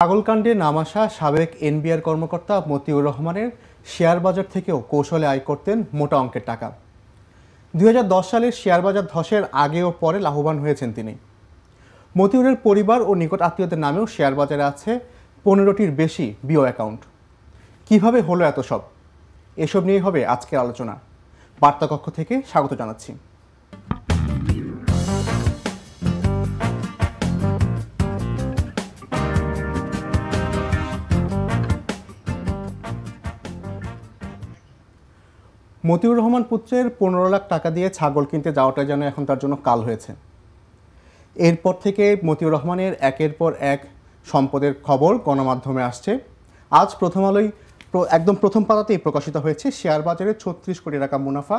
পাগলকাণ্ডে নাম আসা সাবেক এনবিআর কর্মকর্তা মতিউর রহমানের শেয়ার বাজার থেকেও কৌশলে আয় করতেন মোটা অঙ্কের টাকা। ২০১০ সালের শেয়ার বাজার ধসের আগে ও পরে লাভবান হয়েছেন তিনি। মতিউরের পরিবার ও নিকট আত্মীয়দের নামেও শেয়ার বাজারে আছে ১৫টির বেশি বিও অ্যাকাউন্ট। কিভাবে হলো এত সব? এসব নিয়েই হবে আজকের আলোচনা। বার্তাকক্ষ থেকে স্বাগত জানাচ্ছি। মতিউর রহমান পুত্রের ১৫ লাখ টাকা দিয়ে ছাগল কিনতে যাওয়াটা যেন এখন তার জন্য কাল হয়েছে। এরপর থেকে মতিউর রহমানের একের পর এক সম্পদের খবর গণমাধ্যমে আসছে। আজ প্রথম আলোয় একদম প্রথম পাতাতেই প্রকাশিত হয়েছে শেয়ার বাজারে ৩৬ কোটি টাকা মুনাফা,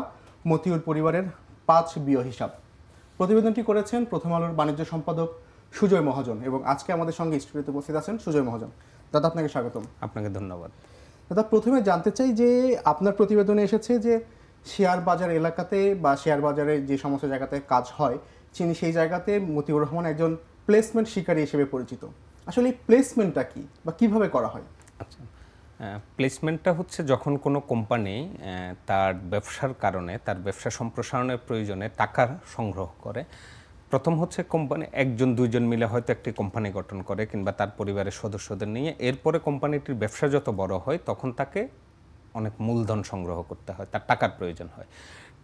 মতিউর পরিবারের ৫ বিও হিসাব। প্রতিবেদনটি করেছেন প্রথম আলোর বাণিজ্য সম্পাদক সুজয় মহাজন এবং আজকে আমাদের সঙ্গে স্টুডিওতে উপস্থিত আছেন সুজয় মহাজন। দাদা, আপনাকে স্বাগতম। আপনাকে ধন্যবাদ। দাদা, প্রথমে জানতে চাই যে আপনার প্রতিবেদনে এসেছে যে শেয়ার বাজার এলাকাতে বা শেয়ার বাজারে যে সমস্ত জায়গাতে কাজ হয় তিনি সেই জায়গাতে মতিউর রহমান একজন প্লেসমেন্ট শিকারী হিসেবে পরিচিত। আসলে এই প্লেসমেন্টটা কি বা কিভাবে করা হয়? আচ্ছা, প্লেসমেন্টটা হচ্ছে যখন কোনো কোম্পানি তার ব্যবসার কারণে তার ব্যবসা সম্প্রসারণের প্রয়োজনে টাকা সংগ্রহ করে। প্রথম হচ্ছে কোম্পানি একজন দুইজন মিলে হয়তো একটি কোম্পানি গঠন করে কিংবা তার পরিবারের সদস্যদের নিয়ে। এরপরে কোম্পানিটির ব্যবসা যত বড় হয় তখন তাকে অনেক মূলধন সংগ্রহ করতে হয়, তার টাকার প্রয়োজন হয়।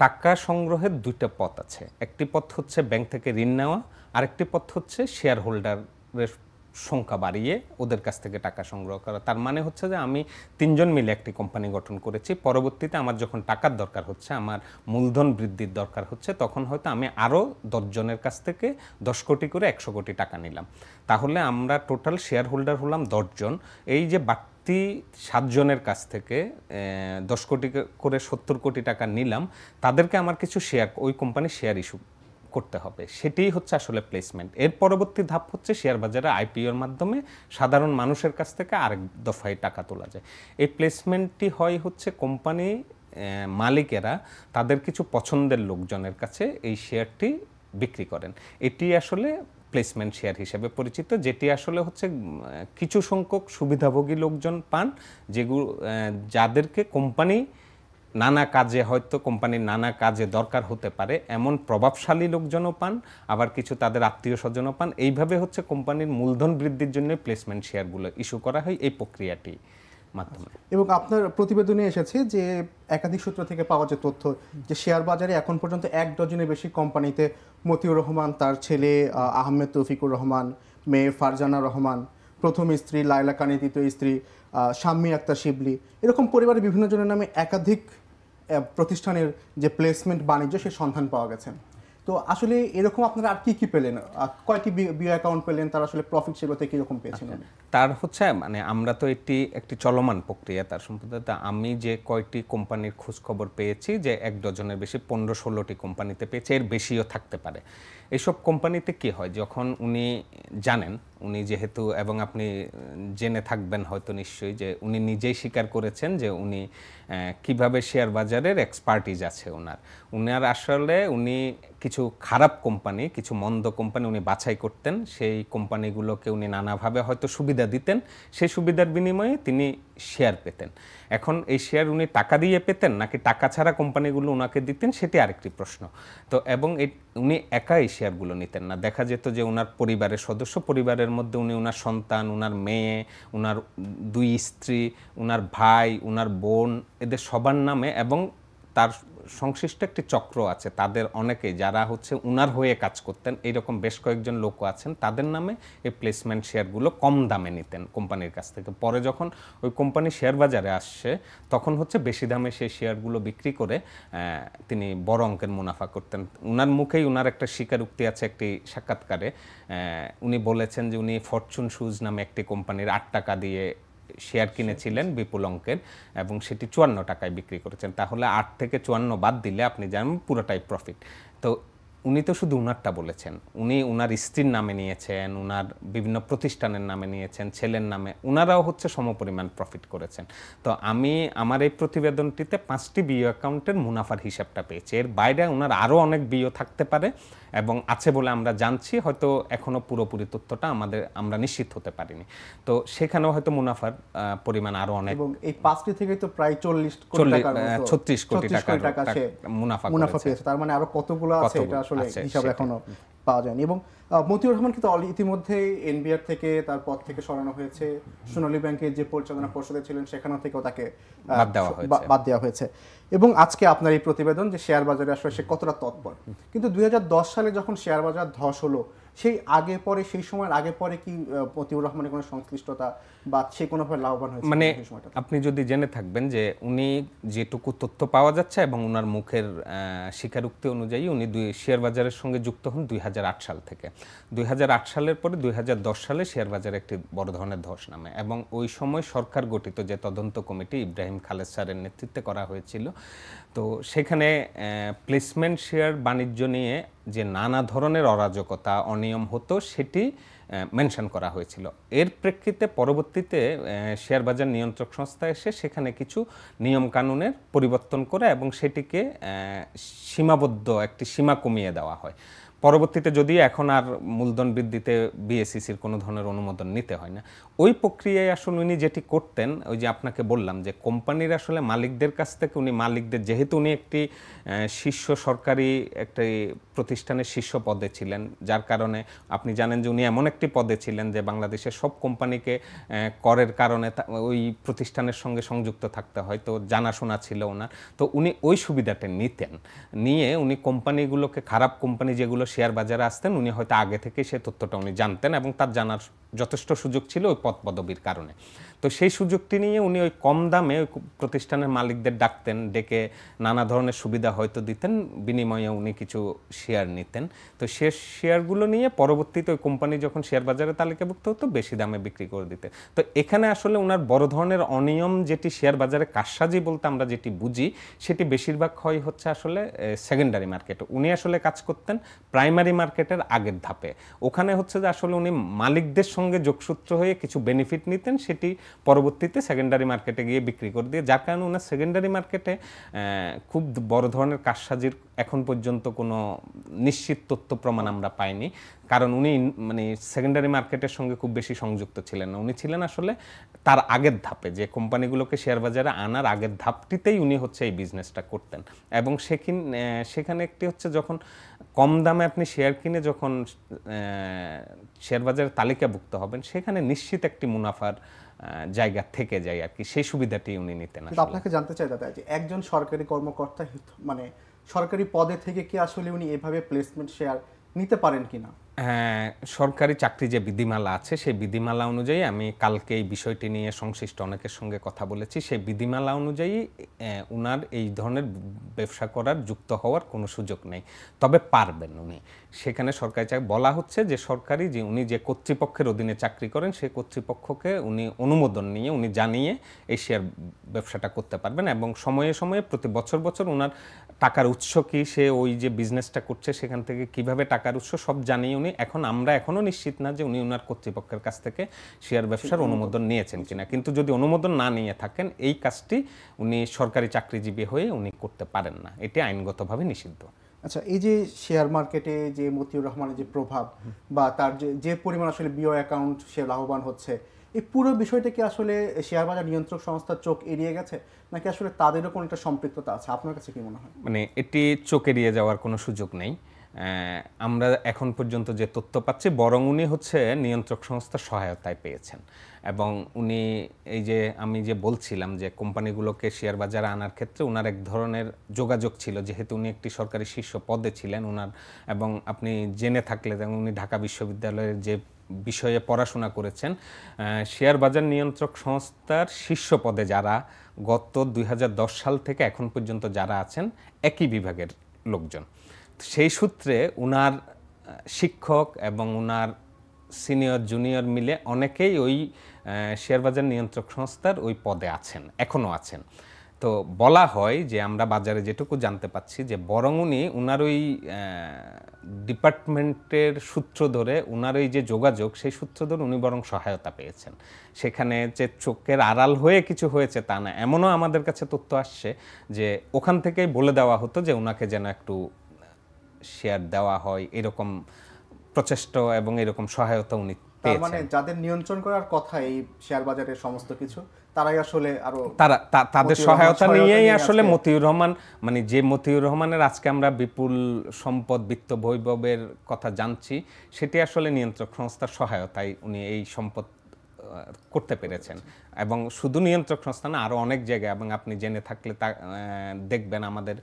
টাকা সংগ্রহের দুইটা পথ আছে। একটি পথ হচ্ছে ব্যাংক থেকে ঋণ নেওয়া, আরেকটি পথ হচ্ছে শেয়ার হোল্ডারের সংখ্যা বাড়িয়ে ওদের কাছ থেকে টাকা সংগ্রহ করা। তার মানে হচ্ছে যে আমি ৩জন মিলে একটি কোম্পানি গঠন করেছি, পরবর্তীতে আমার যখন টাকার দরকার হচ্ছে, আমার মূলধন বৃদ্ধির দরকার হচ্ছে, তখন হয়তো আমি আরও ১০ জনের কাছ থেকে ১০ কোটি করে ১০০ কোটি টাকা নিলাম। তাহলে আমরা টোটাল শেয়ার হোল্ডার হলাম ১০ জন। এই যে ৭ জনের কাছ থেকে ১০ কোটি করে ৭০ কোটি টাকা নিলাম, তাদেরকে আমার কিছু শেয়ার, ওই কোম্পানির শেয়ার ইস্যু করতে হবে। সেটাই হচ্ছে আসলে প্লেসমেন্ট। এর পরবর্তী ধাপ হচ্ছে শেয়ার বাজারে আইপিওর মাধ্যমে সাধারণ মানুষের কাছ থেকে আরেক দফায় টাকা তোলা যায়। এই প্লেসমেন্টটি হয় হচ্ছে কোম্পানি মালিকেরা তাদের কিছু পছন্দের লোকজনের কাছে এই শেয়ারটি বিক্রি করেন। এটি আসলে প্লেসমেন্ট শেয়ার হিসেবে পরিচিত, যেটি আসলে হচ্ছে কিছু সংখ্যক সুবিধাভোগী লোকজন পান, যেগুলো যাদেরকে কোম্পানি নানা কাজে, হয়তো কোম্পানির নানা কাজে দরকার হতে পারে এমন প্রভাবশালী লোকজনও পান, আবার কিছু তাদের আত্মীয় স্বজনও পান। এইভাবে হচ্ছে কোম্পানির মূলধন বৃদ্ধির জন্য প্লেসমেন্ট শেয়ারগুলো ইস্যু করা হয় এই প্রক্রিয়াটি মাধ্যমে। এবং আপনার প্রতিবেদনে এসেছে যে একাধিক সূত্র থেকে পাওয়া যে তথ্য যে শেয়ার বাজারে এখন পর্যন্ত ১ ডজনের বেশি কোম্পানিতে মতিউর রহমান, তার ছেলে আহমেদ তৌফিকুর রহমান, মেয়ে ফারজানা রহমান, প্রথম স্ত্রী লায়লা কানি, দ্বিতীয় স্ত্রী শাম্মী আক্তার শিবলি, এরকম পরিবারের বিভিন্ন জনের নামে একাধিক প্রতিষ্ঠানের যে প্লেসমেন্ট বাণিজ্য সে সন্ধান পাওয়া গেছে। তো আসলে এরকম আপনারা আর কি পেলেন? কয়টি বিও অ্যাকাউন্ট পেলেন? তার আসলে প্রফিট সেগুলোতে কীরকম পেয়েছেন? তার হচ্ছে মানে আমরা তো একটি চলমান প্রক্রিয়া তার সম্পর্কে। আমি যে কয়টি কোম্পানির খোঁজ খবর পেয়েছি যে ১ ডজনের বেশি, ১৫-১৬টি কোম্পানিতে পেয়েছে, এর বেশিও থাকতে পারে। এইসব কোম্পানিতে কি হয়, যখন উনি জানেন, উনি যেহেতু, এবং আপনি জেনে থাকবেন হয়তো নিশ্চয়ই, যে উনি নিজেই স্বীকার করেছেন যে উনি কিভাবে শেয়ার বাজারের এক্সপার্টিজ আছে উনার আসলে উনি কিছু খারাপ কোম্পানি, কিছু মন্দ কোম্পানি উনি বাছাই করতেন। সেই কোম্পানিগুলোকে উনি নানাভাবে হয়তো সুবিধা দিতেন, সেই সুবিধার বিনিময়ে তিনি শেয়ার পেতেন। এখন এই শেয়ার উনি টাকা দিয়ে পেতেন নাকি টাকা ছাড়া কোম্পানিগুলো ওনাকে দিতেন, সেটি আরেকটি প্রশ্ন। তো এবং উনি একা এই শেয়ারগুলো নিতেন না, দেখা যেত যে ওনার পরিবারের সদস্য, পরিবারের মধ্যে উনি ওনার সন্তান, ওনার মেয়ে, ওনার ২ স্ত্রী, ওনার ভাই, ওনার বোন, এদের সবার নামে, এবং তার সংশ্লিষ্ট একটি চক্র আছে, তাদের অনেকে যারা হচ্ছে উনার হয়ে কাজ করতেন, এইরকম বেশ কয়েকজন লোকও আছেন, তাদের নামে এই প্লেসমেন্ট শেয়ারগুলো কম দামে নিতেন কোম্পানির কাছ থেকে। পরে যখন ওই কোম্পানি শেয়ার বাজারে আসছে তখন হচ্ছে বেশি দামে সেই শেয়ারগুলো বিক্রি করে তিনি বড় অঙ্কের মুনাফা করতেন। উনার মুখেই উনার একটা স্বীকারোক্তি আছে, একটি সাক্ষাৎকারে উনি বলেছেন যে উনি ফরচুন শুজ নামে একটি কোম্পানির ৮ টাকা দিয়ে শেয়ার কিনেছিলেন বিপুল অঙ্কের, এবং সেটি ৫৪ টাকায় বিক্রি করেছেন। তাহলে ৮ থেকে ৫৪ বাদ দিলে আপনি জানেন পুরোটাই প্রফিট। তো উনি তো শুধু উনারটা বলেছেন, উনি উনার স্ত্রীর নামে নিয়েছেন, উনার বিভিন্ন প্রতিষ্ঠানের নামে নিয়েছেন, ছেলের নামে, উনারাও হচ্ছে সমপরিমাণ প্রফিট করেছেন। তো আমি আমার এই প্রতিবেদনটিতে 5টি বিও অ্যাকাউন্টের মুনাফার হিসাবটা পেয়েছি। এর বাইরে উনার আরও অনেক বিও থাকতে পারে এবং আছে বলে আমরা জানছি, হয়তো এখনো পুরোপুরি তথ্যটা আমরা নিশ্চিত হতে পারিনি। তো সেখানেও হয়তো মুনাফার পরিমাণ আরো অনেক, এবং এই 5টি থেকে তো প্রায় 40 কোটি টাকার মতো 36 কোটি টাকা সে মুনাফা পেয়েছে। তার মানে আরো কতগুলো আছে এটা আসলে হিসাব এখনো পাওয়া যায়নি। এবং মতিউর রহমান কিন্তু ইতিমধ্যে এনবিআর থেকে তার পদ থেকে সরানো হয়েছে, সোনালী ব্যাংকের যে পরিচালনা পর্ষদে ছিলেন সেখান থেকেও তাকে বাদ দেওয়া হয়েছে। এবং আজকে আপনার এই প্রতিবেদন যে শেয়ার বাজারে আসলে সে কতটা তৎপর, কিন্তু 2010 সালে যখন শেয়ার বাজার ধস হলো সেই আগে পরে, সেই সময়ের আগে পরে কি মতিউর রহমানের কোনো সংশ্লিষ্টতা বা সে কোনোভাবে লাভবান হয়েছে? মানে আপনি যদি জেনে থাকবেন যে উনি যেটুকু তথ্য পাওয়া যাচ্ছে এবং ওনার মুখের স্বীকারোক্তি অনুযায়ী উনি শেয়ার বাজারের সঙ্গে যুক্ত হন 2008 সাল থেকে। 2008 সালের পরে 2010 সালে শেয়ার বাজারে একটি বড় ধরনের ধস নামে এবং ওই সময় সরকার গঠিত যে তদন্ত কমিটি ইব্রাহিম খালেদ স্যারের নেতৃত্বে করা হয়েছিল, তো সেখানে প্লেসমেন্ট শেয়ার বাণিজ্য নিয়ে যে নানা ধরনের অরাজকতা অনিয়ম হতো সেটি মেনশন করা হয়েছিল। এর প্রেক্ষিতে পরবর্তীতে শেয়ার বাজার নিয়ন্ত্রক সংস্থা এসে সেখানে কিছু নিয়ম কানুনের পরিবর্তন করে এবং সেটিকে সীমাবদ্ধ একটি সীমা কমিয়ে দেওয়া হয়। পরবর্তীতে যদি এখন আর মূলধন বৃদ্ধিতে বিএসইসির কোনো ধরনের অনুমোদন নিতে হয় না। ওই প্রক্রিয়ায় আসলে উনি যেটি করতেন, ওই যে আপনাকে বললাম যে কোম্পানির আসলে মালিকদের কাছ থেকে উনি মালিকদের, যেহেতু উনি একটি শীর্ষ সরকারি একটি প্রতিষ্ঠানের শীর্ষ পদে ছিলেন, যার কারণে আপনি জানেন যে উনি এমন একটি পদে ছিলেন যে বাংলাদেশের সব কোম্পানিকে করের কারণে ওই প্রতিষ্ঠানের সঙ্গে সংযুক্ত থাকতে হয়, তো জানাশোনা ছিল ওনার। তো উনি ওই সুবিধাটা নিয়ে উনি কোম্পানিগুলোকে, খারাপ কোম্পানি যেগুলো শেয়ার বাজারে আসতেন, উনি হয়তো আগে থেকে সে তথ্যটা উনি জানতেন এবং তার জানার যথেষ্ট সুযোগ ছিল ওই পদ পদবীর কারণে। তো সেই সুযোগটি নিয়ে উনি ওই কম দামে ওই প্রতিষ্ঠানের মালিকদের ডাকতেন, ডেকে নানা ধরনের সুবিধা হয়তো দিতেন, বিনিময়ে উনি কিছু শেয়ার নিতেন। তো সে শেয়ারগুলো নিয়ে পরবর্তীতে ওই কোম্পানি যখন শেয়ার বাজারে তালিকাভুক্ত হতো বেশি দামে বিক্রি করে দিতে। তো এখানে আসলে ওনার বড় ধরনের অনিয়ম, যেটি শেয়ার বাজারে কারসাজি বলতে আমরা যেটি বুঝি, সেটি বেশিরভাগ হচ্ছে আসলে সেকেন্ডারি মার্কেটে। উনি আসলে কাজ করতেন প্রাইমারি মার্কেটের আগের ধাপে। ওখানে হচ্ছে যে আসলে উনি মালিকদের সঙ্গে যোগসূত্র হয়ে কিছু বেনিফিট নিতেন, সেটি পরবর্তীতে সেকেন্ডারি মার্কেটে গিয়ে বিক্রি করে দিয়ে, যার কারণে ওনার সেকেন্ডারি মার্কেটে খুব বড় ধরনের কারসাজির এখন পর্যন্ত কোনো নিশ্চিত তথ্য প্রমাণ আমরা পাইনি। কারণ উনি মানে সেকেন্ডারি মার্কেটের সঙ্গে খুব বেশি সংযুক্ত ছিলেন না। উনি ছিলেন আসলে তার আগের ধাপে, যে কোম্পানিগুলোকে শেয়ার বাজারে আনার আগের ধাপটিতেই উনি হচ্ছে এই বিজনেসটা করতেন। এবং সেখানে একটি হচ্ছে, যখন কম দামে আপনি শেয়ার কিনে যখন শেয়ার বাজারে তালিকাভুক্ত হবেন, সেখানে নিশ্চিত একটি মুনাফার জায়গা থেকে যায় আর কি, সেই সুবিধাটি উনি নিতেন। আপনাকে জানতে চাই দাদা, যে একজন সরকারি কর্মকর্তা, মানে সরকারি পদে থেকে কি আসলে উনি এভাবে প্লেসমেন্ট শেয়ার নিতে পারেন কিনা? সরকারি চাকরি যে বিধিমালা আছে, সেই বিধিমালা অনুযায়ী, আমি কালকে এই বিষয়টি নিয়ে সংশ্লিষ্ট অনেকের সঙ্গে কথা বলেছি, সেই বিধিমালা অনুযায়ী উনার এই ধরনের ব্যবসা করার, যুক্ত হওয়ার কোনো সুযোগ নেই। তবে পারবেন উনি। সেখানে সরকারি চাকরি বলা হচ্ছে যে সরকারি যে উনি যে কর্তৃপক্ষের অধীনে চাকরি করেন, সেই কর্তৃপক্ষকে উনি অনুমোদন নিয়ে, উনি জানিয়ে এই শেয়ার ব্যবসাটা করতে পারবেন। এবং সময়ে সময়ে প্রতি বছর ওনার টাকার উৎস কি, সে ওই যে বিজনেসটা করছে সেখান থেকে কিভাবে টাকার উৎস সব জানিয়ে উনি, আমরা এখনো নিশ্চিত না যে উনি ওনার কর্তৃপক্ষের কাছ থেকে শেয়ার ব্যবসার অনুমোদন নিয়েছেন কিনা। কিন্তু যদি অনুমোদন না নিয়ে থাকেন, এই কাজটি উনি সরকারি চাকরিজীবী হয়ে উনি করতে পারেন না, এটি আইনগতভাবে নিষিদ্ধ। আচ্ছা, এই যে শেয়ার মার্কেটে যে মতিউর রহমানের যে প্রভাব বা তার যে পরিমাণ আসলে বিও অ্যাকাউন্ট সে লাভবান হচ্ছে, এই পুরো বিষয়টা কি আসলে শেয়ার বাজার নিয়ন্ত্রক সংস্থার চোখ এড়িয়ে গেছে, নাকি আসলে তাদেরও কোনো একটা সম্পৃক্ততা আছে? আপনার কাছে কি মনে হয়? মানে এটি চোখ এড়িয়ে যাওয়ার কোনো সুযোগ নেই। আমরা এখন পর্যন্ত যে তথ্য পাচ্ছি, বরং উনি হচ্ছে নিয়ন্ত্রক সংস্থার সহায়তায় পেয়েছেন। এবং উনি এই যে আমি যে বলছিলাম যে কোম্পানিগুলোকে শেয়ার বাজারে আনার ক্ষেত্রে ওনার এক ধরনের যোগাযোগ ছিল, যেহেতু উনি একটি সরকারি শীর্ষ পদে ছিলেন ওনার। এবং আপনি জেনে থাকলে, যেমন উনি ঢাকা বিশ্ববিদ্যালয়ের যে বিষয়ে পড়াশোনা করেছেন, শেয়ার বাজার নিয়ন্ত্রক সংস্থার শীর্ষ পদে যারা গত 2010 সাল থেকে এখন পর্যন্ত যারা আছেন, একই বিভাগের লোকজন। সেই সূত্রে উনার শিক্ষক এবং উনার সিনিয়র জুনিয়র মিলে অনেকেই ওই শেয়ার বাজার নিয়ন্ত্রক সংস্থার ওই পদে আছেন, এখনও আছেন। তো বলা হয় যে আমরা বাজারে যেটুকু জানতে পাচ্ছি যে বরং উনি উনার ওই ডিপার্টমেন্টের সূত্র ধরে উনার ওই যে যোগাযোগ সেই সূত্র ধরে উনি বরং সহায়তা পেয়েছেন। সেখানে যে চোখের আড়াল হয়ে কিছু হয়েছে তা না, এমনও আমাদের কাছে তথ্য আসছে যে ওখান থেকেই বলে দেওয়া হতো যে ওনাকে যেন একটু শেয়ার দেওয়া হয়, এরকম প্রচেষ্টা এবং এরকম সহায়তা উনি তার মানে পেয়েছেন। যাদের নিয়ন্ত্রণ করার কথা এই শেয়ার বাজারের সমস্ত কিছু, তারাই আসলে আরো তাদের মতিউর রহমান সহায়তা নিয়েই নিয়ে আসলে আজকে- মতিউর রহমান, মানে যে মতিউর রহমানের আজকে আমরা বিপুল সম্পদ বিত্ত বৈভবের কথা জানছি, সেটি আসলে নিয়ন্ত্রক সংস্থার সহায়তায় উনি এই সম্পদ করতে পেরেছেন। এবং শুধু নিয়ন্ত্রক সংস্থা না, আরও অনেক জায়গায়, এবং আপনি জেনে থাকলে তা দেখবেন আমাদের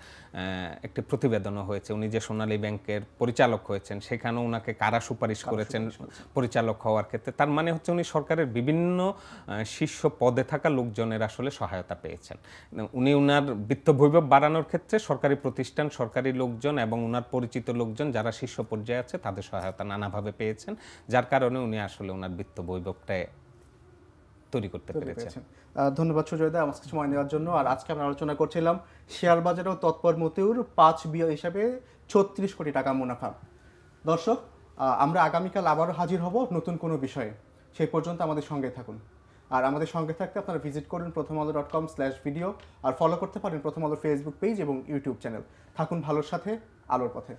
একটি প্রতিবেদনও হয়েছে, উনি যে সোনালী ব্যাংকের পরিচালক হয়েছেন সেখানেও ওনাকে কারা সুপারিশ করেছেন পরিচালক হওয়ার ক্ষেত্রে। তার মানে হচ্ছে উনি সরকারের বিভিন্ন শীর্ষ পদে থাকা লোকজনের আসলে সহায়তা পেয়েছেন। উনি উনার বিত্ত বৈভব বাড়ানোর ক্ষেত্রে সরকারি প্রতিষ্ঠান, সরকারি লোকজন এবং উনার পরিচিত লোকজন যারা শীর্ষ পর্যায়ে আছে তাদের সহায়তা নানাভাবে পেয়েছেন, যার কারণে উনি আসলে উনার বিত্ত বৈভবটায় তৈরি করতে পেরেছেন। ধন্যবাদ সুজয় দা আমাকে সময় দেওয়ার জন্য। আর আজকে আমরা আলোচনা করছিলাম শেয়ার বাজারেও তৎপর মতিউর 5 বিও হিসাবে 36 কোটি টাকা মুনাফা। দর্শক, আমরা আগামীকাল আবারও হাজির হব নতুন কোনো বিষয়ে। সেই পর্যন্ত আমাদের সঙ্গে থাকুন। আর আমাদের সঙ্গে থাকতে আপনারা ভিজিট করুন prothomalo.com/video আর ফলো করতে পারেন প্রথম আলোর ফেসবুক পেজ এবং ইউটিউব চ্যানেল। থাকুন ভালোর সাথে, আলোর পথে।